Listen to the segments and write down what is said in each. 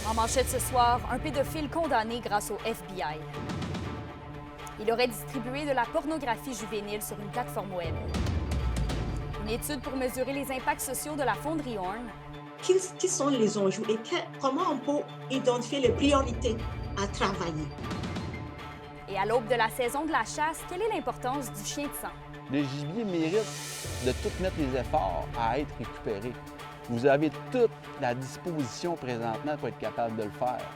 En manchette ce soir, un pédophile condamné grâce au FBI. Il aurait distribué de la pornographie juvénile sur une plateforme web. Une étude pour mesurer les impacts sociaux de la fonderie Horn. Qui sont les enjeux et comment on peut identifier les priorités à travailler. Et à l'aube de la saison de la chasse, quelle est l'importance du chien de sang? Le gibier mérite de tout mettre les efforts à être récupéré. Vous avez toute la disposition présentement pour être capable de le faire.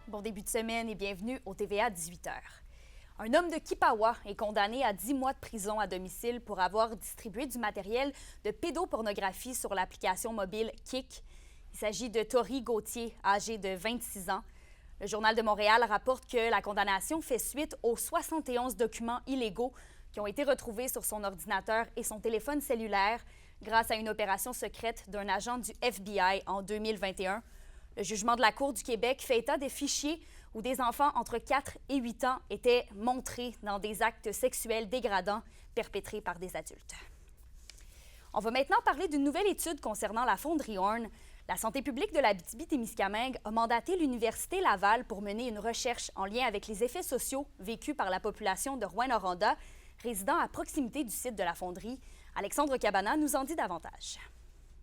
Bon début de semaine et bienvenue au TVA 18h. Un homme de Kipawa est condamné à 10 mois de prison à domicile pour avoir distribué du matériel de pédopornographie sur l'application mobile Kik. Il s'agit de Tori Gauthier, âgé de 26 ans. Le Journal de Montréal rapporte que la condamnation fait suite aux 71 documents illégaux qui ont été retrouvés sur son ordinateur et son téléphone cellulaire grâce à une opération secrète d'un agent du FBI en 2021. Le jugement de la Cour du Québec fait état des fichiers où des enfants entre 4 et 8 ans étaient montrés dans des actes sexuels dégradants perpétrés par des adultes. On va maintenant parler d'une nouvelle étude concernant la fonderie Horn. La santé publique de l'Abitibi-Témiscamingue a mandaté l'Université Laval pour mener une recherche en lien avec les effets sociaux vécus par la population de Rouyn-Noranda, résidant à proximité du site de la fonderie. Alexandre Cabana nous en dit davantage.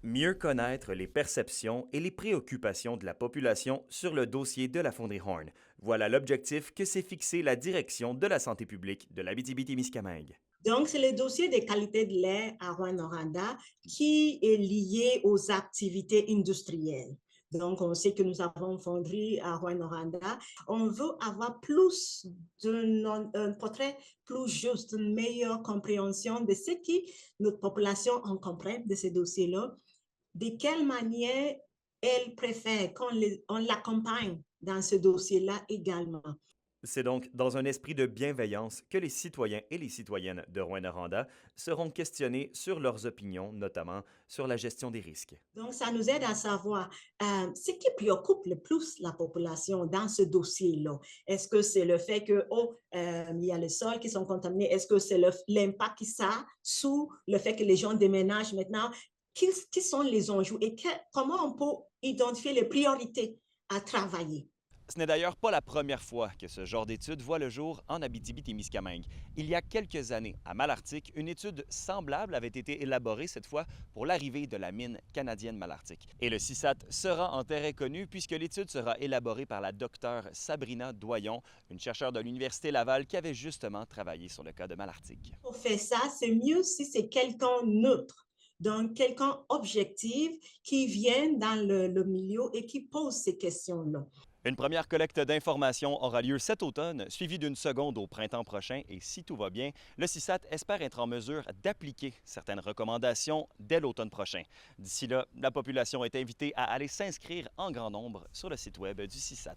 Mieux connaître les perceptions et les préoccupations de la population sur le dossier de la fonderie Horn. Voilà l'objectif que s'est fixé la direction de la santé publique de l'Abitibi-Témiscamingue. Donc, c'est le dossier des qualités de l'air à Rouyn-Noranda qui est lié aux activités industrielles. Donc, on sait que nous avons une fonderie à Rouyn-Noranda. On veut avoir plus un portrait plus juste, une meilleure compréhension de ce que notre population en comprend de ces dossiers-là, de quelle manière elle préfère qu'on l'accompagne dans ce dossier-là également. C'est donc dans un esprit de bienveillance que les citoyens et les citoyennes de Rouyn-Noranda seront questionnés sur leurs opinions, notamment sur la gestion des risques. Donc, ça nous aide à savoir ce qui préoccupe le plus la population dans ce dossier-là. Est-ce que c'est le fait que, il y a les sols qui sont contaminés? Est-ce que c'est l'impact que ça a sur le fait que les gens déménagent maintenant? Qui sont les enjeux et comment on peut identifier les priorités à travailler? Ce n'est d'ailleurs pas la première fois que ce genre d'étude voit le jour en Abitibi-Témiscamingue. Il y a quelques années, à Malartic, une étude semblable avait été élaborée cette fois pour l'arrivée de la mine canadienne Malartic. Et le CISAT sera en terrain connu puisque l'étude sera élaborée par la docteure Sabrina Doyon, une chercheure de l'Université Laval qui avait justement travaillé sur le cas de Malartic. Pour faire ça, c'est mieux si c'est quelqu'un neutre. Donc, quelqu'un objectif qui vient dans le milieu et qui pose ces questions-là. Une première collecte d'informations aura lieu cet automne, suivie d'une seconde au printemps prochain. Et si tout va bien, le CISAT espère être en mesure d'appliquer certaines recommandations dès l'automne prochain. D'ici là, la population est invitée à aller s'inscrire en grand nombre sur le site web du CISAT.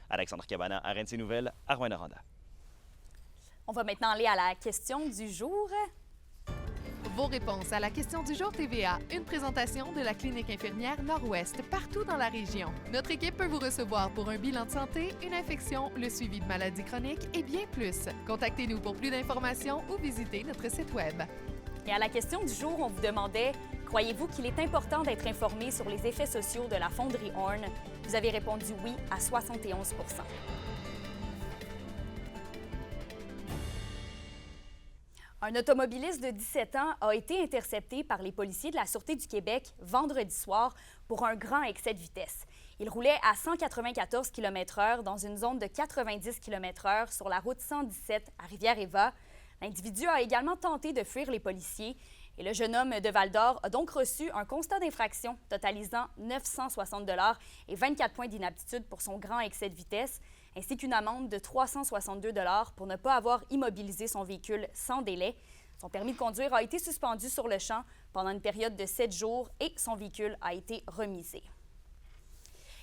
Alexandre Cabana, à RNC Nouvelles, à Rouyn-Noranda. On va maintenant aller à la question du jour. Vos réponses à la question du jour TVA, une présentation de la clinique infirmière Nord-Ouest partout dans la région. Notre équipe peut vous recevoir pour un bilan de santé, une infection, le suivi de maladies chroniques et bien plus. Contactez-nous pour plus d'informations ou visitez notre site web. Et à la question du jour, on vous demandait « Croyez-vous qu'il est important d'être informé sur les effets sociaux de la fonderie Horn? » Vous avez répondu oui à 71 %. Un automobiliste de 17 ans a été intercepté par les policiers de la Sûreté du Québec vendredi soir pour un grand excès de vitesse. Il roulait à 194 km/h dans une zone de 90 km/h sur la route 117 à Rivière-Éva. L'individu a également tenté de fuir les policiers et le jeune homme de Val-d'Or a donc reçu un constat d'infraction totalisant 960 $ et 24 points d'inaptitude pour son grand excès de vitesse, ainsi qu'une amende de 362 $ pour ne pas avoir immobilisé son véhicule sans délai. Son permis de conduire a été suspendu sur le champ pendant une période de 7 jours et son véhicule a été remisé.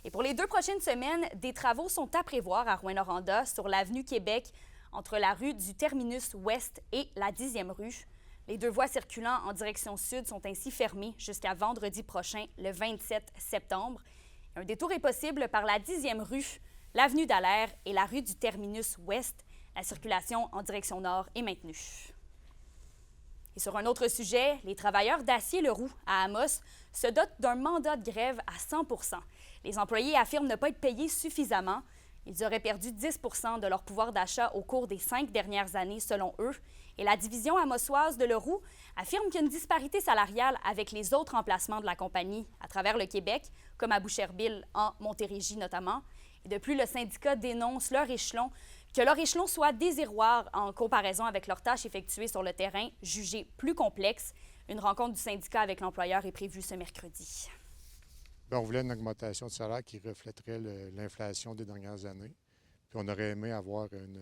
Et pour les 2 prochaines semaines, des travaux sont à prévoir à Rouyn-Noranda sur l'avenue Québec entre la rue du Terminus Ouest et la 10e rue. Les 2 voies circulant en direction sud sont ainsi fermées jusqu'à vendredi prochain, le 27 septembre. Un détour est possible par la 10e rue, l'avenue Dallaire et la rue du Terminus Ouest. La circulation en direction nord est maintenue. Et sur un autre sujet, les travailleurs d'Acier Leroux à Amos se dotent d'un mandat de grève à 100 %. Les employés affirment ne pas être payés suffisamment. Ils auraient perdu 10 % de leur pouvoir d'achat au cours des 5 dernières années, selon eux. Et la division amossoise de Leroux affirme qu'il y a une disparité salariale avec les autres emplacements de la compagnie à travers le Québec, comme à Boucherville, en Montérégie notamment. Et de plus, le syndicat dénonce que leur échelon soit désiroir en comparaison avec leurs tâches effectuées sur le terrain, jugées plus complexes. Une rencontre du syndicat avec l'employeur est prévue ce mercredi. Bien, on voulait une augmentation de salaire qui reflèterait l'inflation des dernières années. Puis on aurait aimé avoir une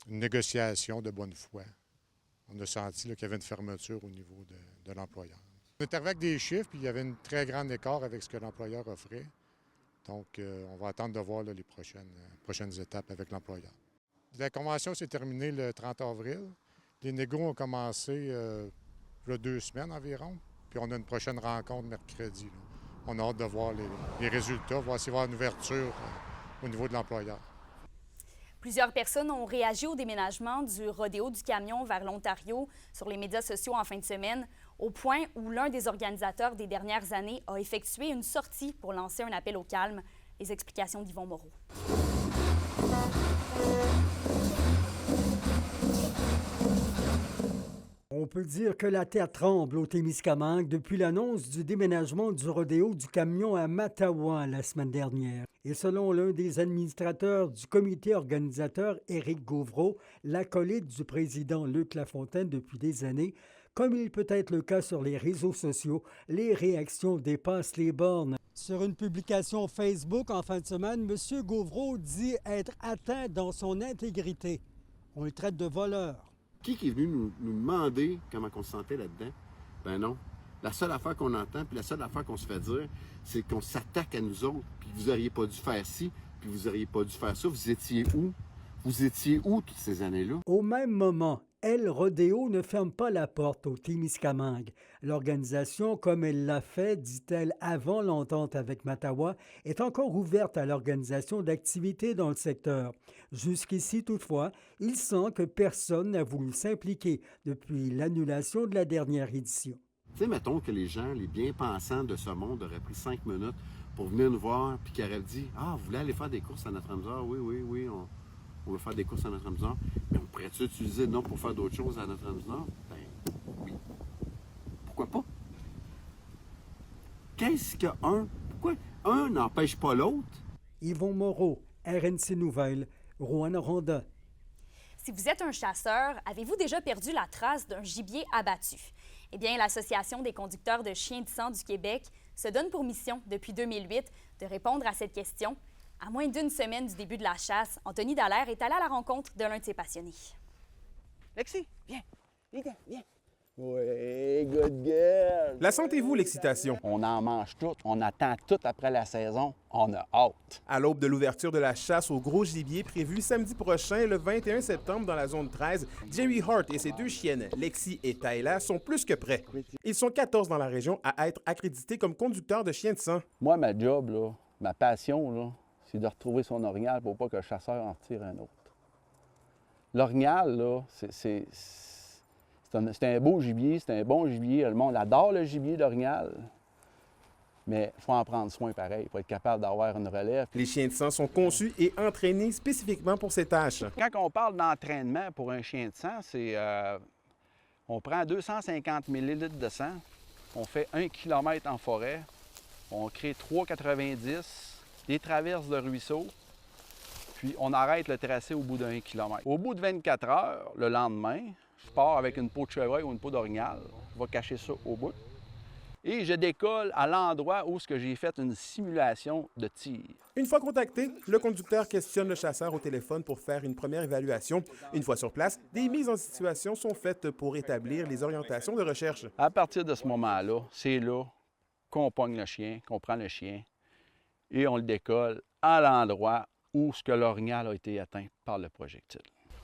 négociation de bonne foi. On a senti qu'il y avait une fermeture au niveau de l'employeur. On est arrivé avec des chiffres, puis il y avait un très grand écart avec ce que l'employeur offrait. Donc, on va attendre de voir les prochaines étapes avec l'employeur. La convention s'est terminée le 30 avril. Les négos ont commencé il y a 2 semaines environ. Puis on a une prochaine rencontre mercredi. Là. On a hâte de voir les résultats, voir s'il va y avoir une ouverture au niveau de l'employeur. Plusieurs personnes ont réagi au déménagement du rodéo du camion vers l'Ontario sur les médias sociaux en fin de semaine, au point où l'un des organisateurs des dernières années a effectué une sortie pour lancer un appel au calme. Les explications d'Yvon Moreau. On peut dire que la terre tremble au Témiscamingue depuis l'annonce du déménagement du rodéo du camion à Mattawa la semaine dernière. Et selon l'un des administrateurs du comité organisateur, Éric Gauvreau, l'acolyte du président Luc Lafontaine depuis des années, comme il peut être le cas sur les réseaux sociaux, les réactions dépassent les bornes. Sur une publication Facebook en fin de semaine, M. Gauvreau dit être atteint dans son intégrité. On le traite de voleur. Qui est venu nous demander comment on se sentait là-dedans? Ben non. La seule affaire qu'on entend, puis la seule affaire qu'on se fait dire, c'est qu'on s'attaque à nous autres, puis vous n'auriez pas dû faire ci, puis vous n'auriez pas dû faire ça. Vous étiez où? Vous étiez où toutes ces années-là? Au même moment, El Rodéo ne ferme pas la porte au Témiscamingue. L'organisation, comme elle l'a fait, dit-elle, avant l'entente avec Mattawa, est encore ouverte à l'organisation d'activités dans le secteur. Jusqu'ici, toutefois, il sent que personne n'a voulu s'impliquer depuis l'annulation de la dernière édition. Tu sais, mettons que les gens, les bien-pensants de ce monde auraient pris 5 minutes pour venir nous voir, puis qu'ils auraient dit « Ah, vous voulez aller faire des courses à Notre-Dame-du-Nord? Oui, on veut faire des courses à Notre-Dame-du-Nord. Mais on pourrait-tu utiliser le nom pour faire d'autres choses à Notre-Dame-du-Nord? » Ben oui. Pourquoi pas? Qu'est-ce pourquoi un n'empêche pas l'autre? Yvon Moreau, RNC Nouvelles, Rouyn-Noranda. Si vous êtes un chasseur, avez-vous déjà perdu la trace d'un gibier abattu? Eh bien, l'Association des conducteurs de chiens de sang du Québec se donne pour mission, depuis 2008, de répondre à cette question. À moins d'une semaine du début de la chasse, Anthony Dallaire est allé à la rencontre de l'un de ses passionnés. Lexi, viens. Oui, good girl. La sentez-vous, l'excitation? On en mange tout, on attend tout après la saison, on a hâte. À l'aube de l'ouverture de la chasse au gros gibier prévue samedi prochain, le 21 septembre, dans la zone 13, Jerry Hart et ses 2 chiennes, Lexi et Tyla, sont plus que prêts. Ils sont 14 dans la région à être accrédités comme conducteurs de chiens de sang. Moi, ma job, là, ma passion, là, c'est de retrouver son orignal pour pas que le chasseur en tire un autre. L'orignal, là, c'est un beau gibier, c'est un bon gibier. Le monde adore le gibier d'orignal. Mais il faut en prendre soin pareil, il faut être capable d'avoir une relève. Les chiens de sang sont conçus et entraînés spécifiquement pour ces tâches. Quand on parle d'entraînement pour un chien de sang, c'est on prend 250 ml de sang, on fait 1 km en forêt, on crée 3,90, des traverses de ruisseaux, puis on arrête le tracé au bout d'1 km. Au bout de 24 heures, le lendemain, je pars avec une peau de chevreuil ou une peau d'orignal, je vais cacher ça au bout. Et je décolle à l'endroit où j'ai fait une simulation de tir. Une fois contacté, le conducteur questionne le chasseur au téléphone pour faire une première évaluation. Une fois sur place, des mises en situation sont faites pour établir les orientations de recherche. À partir de ce moment-là, c'est là qu'on pogne le chien, qu'on prend le chien et on le décolle à l'endroit où l'orignal a été atteint par le projectile.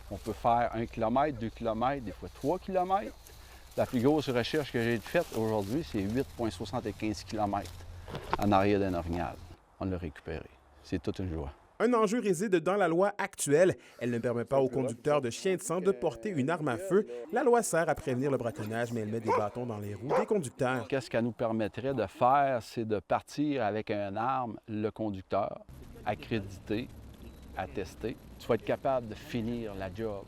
On peut faire 1 km, 2 km, des fois 3 km. La plus grosse recherche que j'ai faite aujourd'hui, c'est 8,75 km en arrière d'un orignal. On l'a récupéré. C'est toute une joie. Un enjeu réside dans la loi actuelle. Elle ne permet pas aux conducteurs de chiens de sang de porter une arme à feu. La loi sert à prévenir le braconnage, mais elle met des bâtons dans les roues des conducteurs. Qu'est-ce qu'elle nous permettrait de faire, c'est de partir avec une arme, le conducteur, accrédité, attesté. Tu vas être capable de finir la job,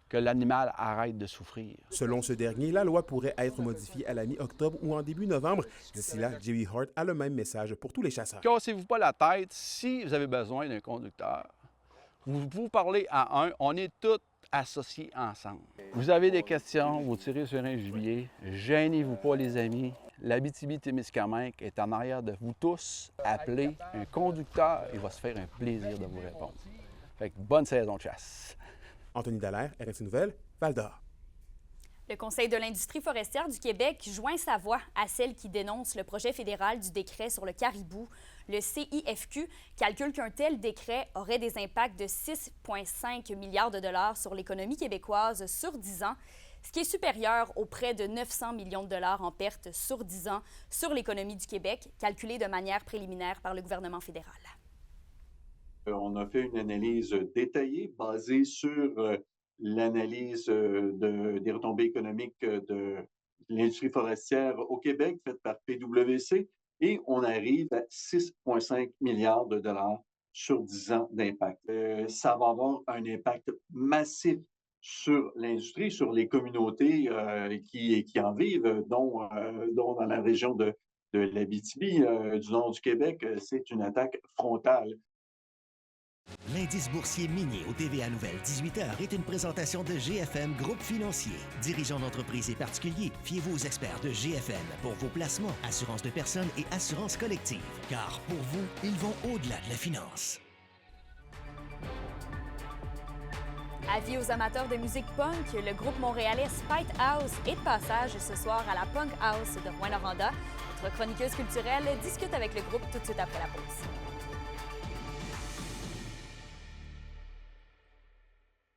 que l'animal arrête de souffrir. Selon ce dernier, la loi pourrait être modifiée à la mi-octobre ou en début novembre. D'ici là, Jerry Hart a le même message pour tous les chasseurs. Cassez-vous pas la tête si vous avez besoin d'un conducteur. Vous parlez à un, on est tous associés ensemble. Vous avez des questions, vous tirez sur un gibier, gênez-vous pas les amis. L'Abitibi-Témiscamingue est en arrière de vous tous. Appelez un conducteur, il va se faire un plaisir de vous répondre. Fait que bonne saison de chasse. Anthony Dallaire, RFI Nouvelles, Val-d'Or. Le Conseil de l'industrie forestière du Québec joint sa voix à celle qui dénonce le projet fédéral du décret sur le caribou. Le CIFQ calcule qu'un tel décret aurait des impacts de 6,5 milliards de dollars sur l'économie québécoise sur 10 ans, ce qui est supérieur aux près de 900 millions de dollars en pertes sur 10 ans sur l'économie du Québec, calculé de manière préliminaire par le gouvernement fédéral. On a fait une analyse détaillée basée sur l'analyse des retombées économiques de l'industrie forestière au Québec, faite par PwC, et on arrive à 6,5 milliards de dollars sur 10 ans d'impact. Ça va avoir un impact massif sur l'industrie, sur les communautés qui en vivent, dont dans la région de l'Abitibi, du nord du Québec, c'est une attaque frontale. L'indice boursier minier au TVA Nouvelle 18h est une présentation de GFM Groupe Financier. Dirigeants d'entreprises et particuliers, fiez-vous aux experts de GFM pour vos placements, assurances de personnes et assurances collectives. Car pour vous, ils vont au-delà de la finance. Avis aux amateurs de musique punk, le groupe montréalais Spite House est de passage ce soir à la Punk House de Rouyn-Noranda. Notre chroniqueuse culturelle discute avec le groupe tout de suite après la pause.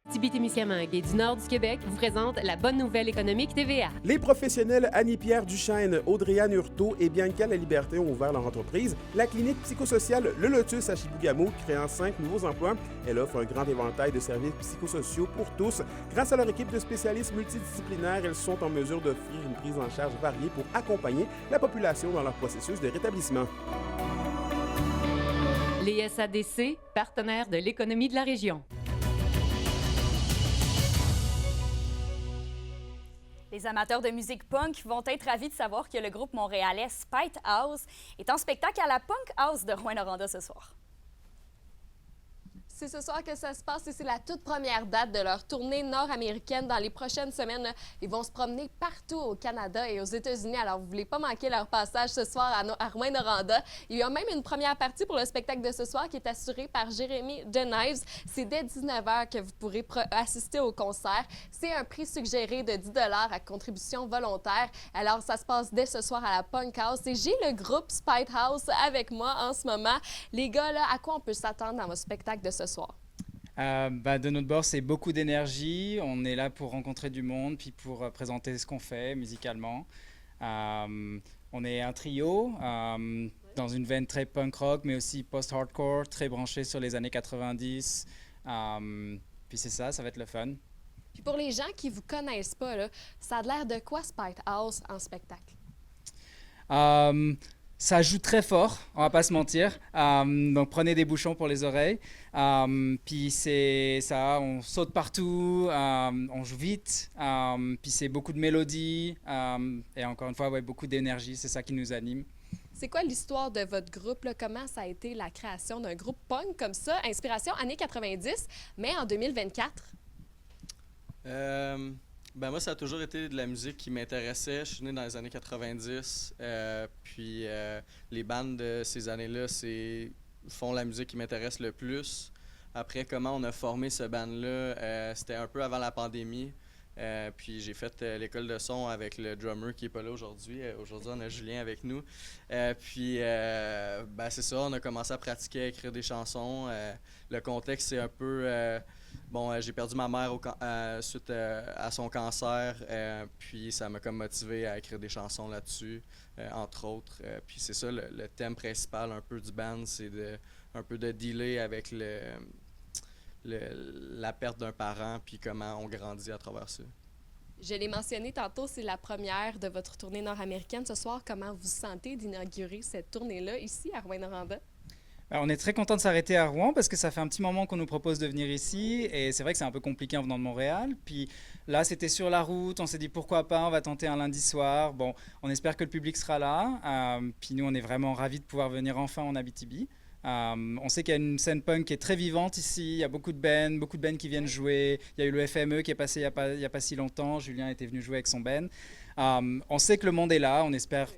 Abitibi-Témiscamingue et du nord du Québec vous présente la bonne nouvelle économique TVA. Les professionnels Annie-Pierre Duchesne, Audrey-Anne Hurtaud et Bianca La Liberté ont ouvert leur entreprise, la clinique psychosociale Le Lotus à Chibougamau, créant 5 nouveaux emplois. Elle offre un grand éventail de services psychosociaux pour tous. Grâce à leur équipe de spécialistes multidisciplinaires, elles sont en mesure d'offrir une prise en charge variée pour accompagner la population dans leur processus de rétablissement. Les SADC, partenaires de l'économie de la région. Les amateurs de musique punk vont être ravis de savoir que le groupe montréalais Spite House est en spectacle à la Punk House de Rouyn-Noranda ce soir. C'est ce soir que ça se passe et c'est la toute première date de leur tournée nord-américaine. Dans les prochaines semaines, ils vont se promener partout au Canada et aux États-Unis. Alors, vous ne voulez pas manquer leur passage ce soir à Rouyn-Noranda. Il y a même une première partie pour le spectacle de ce soir qui est assurée par Jérémy Denives. C'est dès 19h que vous pourrez assister au concert. C'est un prix suggéré de 10 $ à contribution volontaire. Alors, ça se passe dès ce soir à la Punk House. Et j'ai le groupe Spite House avec moi en ce moment. Les gars, là, à quoi on peut s'attendre dans votre spectacle de ce soir? De notre bord, c'est beaucoup d'énergie. On est là pour rencontrer du monde, puis pour présenter ce qu'on fait musicalement. On est un trio dans une veine très punk rock, mais aussi post-hardcore, très branché sur les années 90. Puis c'est ça va être le fun. Puis pour les gens qui ne vous connaissent pas, là, ça a l'air de quoi Spite House en spectacle? Ça joue très fort, on va pas se mentir. Donc prenez des bouchons pour les oreilles. Puis c'est ça, on saute partout, on joue vite. Puis c'est beaucoup de mélodies et encore une fois, ouais, beaucoup d'énergie. C'est ça qui nous anime. C'est quoi l'histoire de votre groupe, là? Comment ça a été la création d'un groupe punk comme ça? Inspiration années 90, mais en 2024? Moi, ça a toujours été de la musique qui m'intéressait. Je suis né dans les années 90. Les bandes de ces années-là font la musique qui m'intéresse le plus. Après, comment on a formé ce band-là, c'était un peu avant la pandémie. Puis j'ai fait l'école de son avec le drummer qui n'est pas là aujourd'hui. Aujourd'hui, on a Julien avec nous. C'est ça, on a commencé à pratiquer, à écrire des chansons. Le contexte, c'est un peu... j'ai perdu ma mère suite à son cancer, puis ça m'a comme motivé à écrire des chansons là-dessus, entre autres. Puis c'est ça, le thème principal un peu du band, c'est de un peu de delay avec la perte d'un parent, puis comment on grandit à travers ça. Je l'ai mentionné tantôt, c'est la première de votre tournée nord-américaine. Ce soir, comment vous sentez d'inaugurer cette tournée-là ici à Rouyn-Noranda? On est très content de s'arrêter à Rouen parce que ça fait un petit moment qu'on nous propose de venir ici et c'est vrai que c'est un peu compliqué en venant de Montréal. Puis là, c'était sur la route, on s'est dit pourquoi pas, on va tenter un lundi soir. Bon, on espère que le public sera là. Puis nous, on est vraiment ravis de pouvoir venir enfin en Abitibi. On sait qu'il y a une scène punk qui est très vivante ici, il y a beaucoup de bands qui viennent jouer. Il y a eu le FME qui est passé il y a pas si longtemps, Julien était venu jouer avec son band. On sait que le monde est là, on espère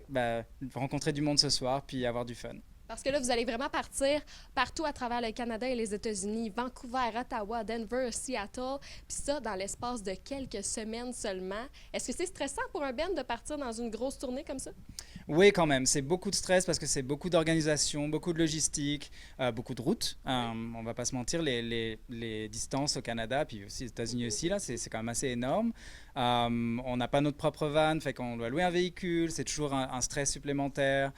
rencontrer du monde ce soir puis avoir du fun. Parce que là, vous allez vraiment partir partout à travers le Canada et les États-Unis, Vancouver, Ottawa, Denver, Seattle, puis ça, dans l'espace de quelques semaines seulement. Est-ce que c'est stressant pour un band de partir dans une grosse tournée comme ça? Oui, quand même. C'est beaucoup de stress parce que c'est beaucoup d'organisation, beaucoup de logistique, beaucoup de routes. On va pas se mentir, les distances au Canada, puis aussi aux États-Unis aussi, là, c'est quand même assez énorme. On n'a pas notre propre van, fait qu'on doit louer un véhicule, c'est toujours un stress supplémentaire.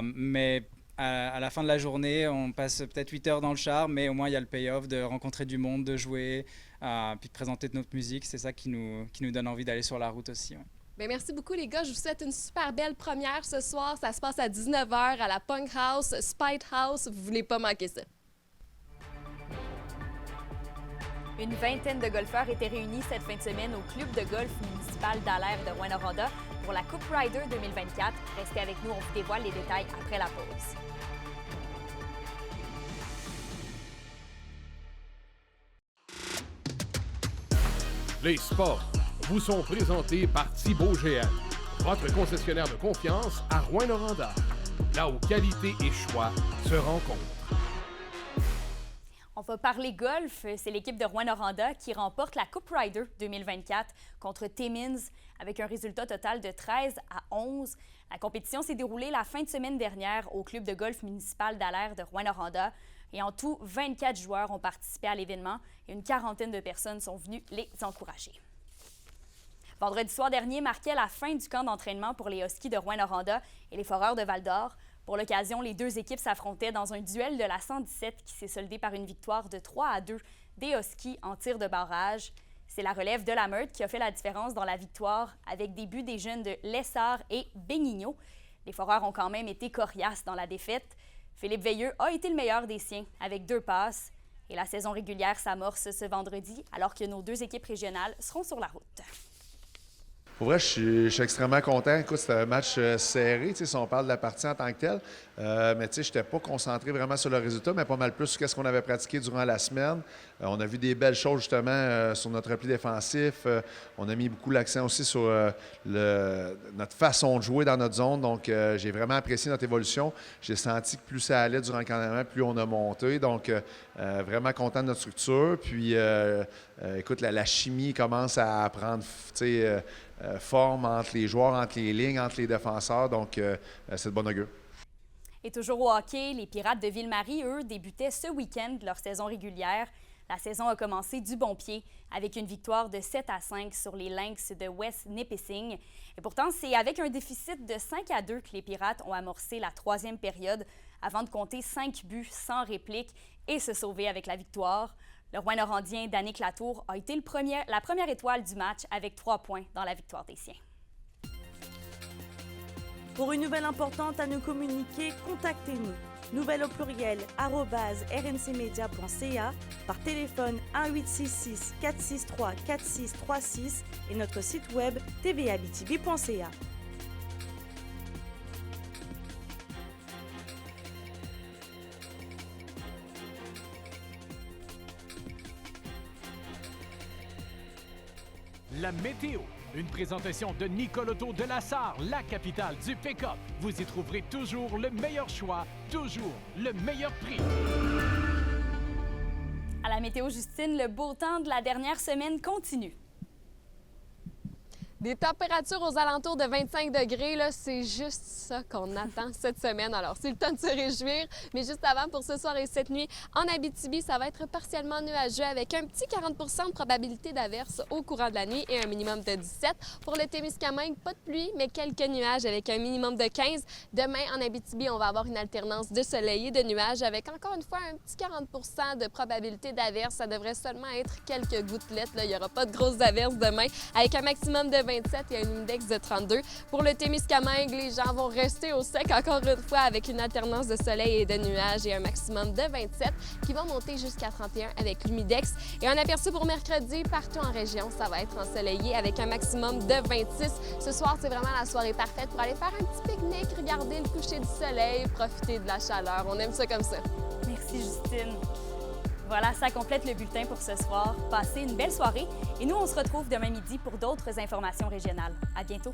Mais à la fin de la journée, on passe peut-être 8 heures dans le char, mais au moins il y a le payoff de rencontrer du monde, de jouer, puis de présenter notre musique. C'est ça qui nous donne envie d'aller sur la route aussi. Ouais. Bien, merci beaucoup les gars. Je vous souhaite une super belle première ce soir. Ça se passe à 19h à la Punk House, Spite House. Vous voulez pas manquer ça. Une vingtaine de golfeurs étaient réunis cette fin de semaine au club de golf municipal d'Alaire de Rouyn-Noranda pour la Coupe Ryder 2024. Restez avec nous, on vous dévoile les détails après la pause. Les sports vous sont présentés par Thibaut GM, votre concessionnaire de confiance à Rouyn-Noranda, là où qualité et choix se rencontrent. On va parler golf. C'est l'équipe de Rouyn-Noranda qui remporte la Coupe Ryder 2024 contre Timmins avec un résultat total de 13-11. La compétition s'est déroulée la fin de semaine dernière au club de golf municipal d'Alaire de Rouyn-Noranda. Et en tout, 24 joueurs ont participé à l'événement et une quarantaine de personnes sont venues les encourager. Vendredi soir dernier marquait la fin du camp d'entraînement pour les Huskies de Rouyn-Noranda et les Foreurs de Val-d'Or. Pour l'occasion, les deux équipes s'affrontaient dans un duel de la 117 qui s'est soldé par une victoire de 3-2 des Huskies en tir de barrage. C'est la relève de la Meurthe qui a fait la différence dans la victoire avec des buts des jeunes de Lessard et Bénigno. Les Foreurs ont quand même été coriaces dans la défaite. Philippe Veilleux a été le meilleur des siens avec 2 passes. Et la saison régulière s'amorce ce vendredi alors que nos deux équipes régionales seront sur la route. Pour vrai, je suis extrêmement content. Écoute, c'était un match serré, si on parle de la partie en tant que telle. Mais je n'étais pas concentré vraiment sur le résultat, mais pas mal plus sur ce qu'on avait pratiqué durant la semaine. On a vu des belles choses justement sur notre repli défensif. On a mis beaucoup l'accent aussi sur notre façon de jouer dans notre zone. Donc, j'ai vraiment apprécié notre évolution. J'ai senti que plus ça allait durant le camp, plus on a monté. Donc, vraiment content de notre structure. Puis, écoute, la chimie commence à prendre forme entre les joueurs, entre les lignes, entre les défenseurs. Donc, c'est de bon augure. Et toujours au hockey, les Pirates de Ville-Marie, eux, débutaient ce week-end leur saison régulière. La saison a commencé du bon pied avec une victoire de 7-5 sur les Lynx de West Nipissing. Et pourtant, c'est avec un déficit de 5-2 que les Pirates ont amorcé la 3e période avant de compter 5 buts sans réplique et se sauver avec la victoire. Le Rouyn-Norandien Danick Latour a été la première étoile du match avec 3 points dans la victoire des siens. Pour une nouvelle importante à nous communiquer, contactez-nous. Nouvelle au pluriel @rncmedia.ca, par téléphone 1-866 463 4636 et notre site web tvaabitibi.ca. La météo, une présentation de Nicoloto de la Sarre, la capitale du pick-up. Vous y trouverez toujours le meilleur choix, toujours le meilleur prix. À la météo, Justine, le beau temps de la dernière semaine continue. Des températures aux alentours de 25 degrés, là, c'est juste ça qu'on attend cette semaine. Alors, c'est le temps de se réjouir. Mais juste avant, pour ce soir et cette nuit, en Abitibi, ça va être partiellement nuageux avec un petit 40 de probabilité d'averse au courant de la nuit et un minimum de 17. Pour le Témiscamingue, pas de pluie, mais quelques nuages avec un minimum de 15. Demain, en Abitibi, on va avoir une alternance de soleil et de nuages avec encore une fois un petit 40 de probabilité d'averse. Ça devrait seulement être quelques gouttelettes. Là. Il n'y aura pas de grosses averses demain avec un maximum de 27 et un index de 32. Pour le Témiscamingue, les gens vont rester au sec encore une fois avec une alternance de soleil et de nuages et un maximum de 27 qui va monter jusqu'à 31 avec l'humidex. Et un aperçu pour mercredi, partout en région, ça va être ensoleillé avec un maximum de 26. Ce soir, c'est vraiment la soirée parfaite pour aller faire un petit pique-nique, regarder le coucher du soleil, profiter de la chaleur. On aime ça comme ça. Merci, Justine. Voilà, ça complète le bulletin pour ce soir. Passez une belle soirée et nous, on se retrouve demain midi pour d'autres informations régionales. À bientôt.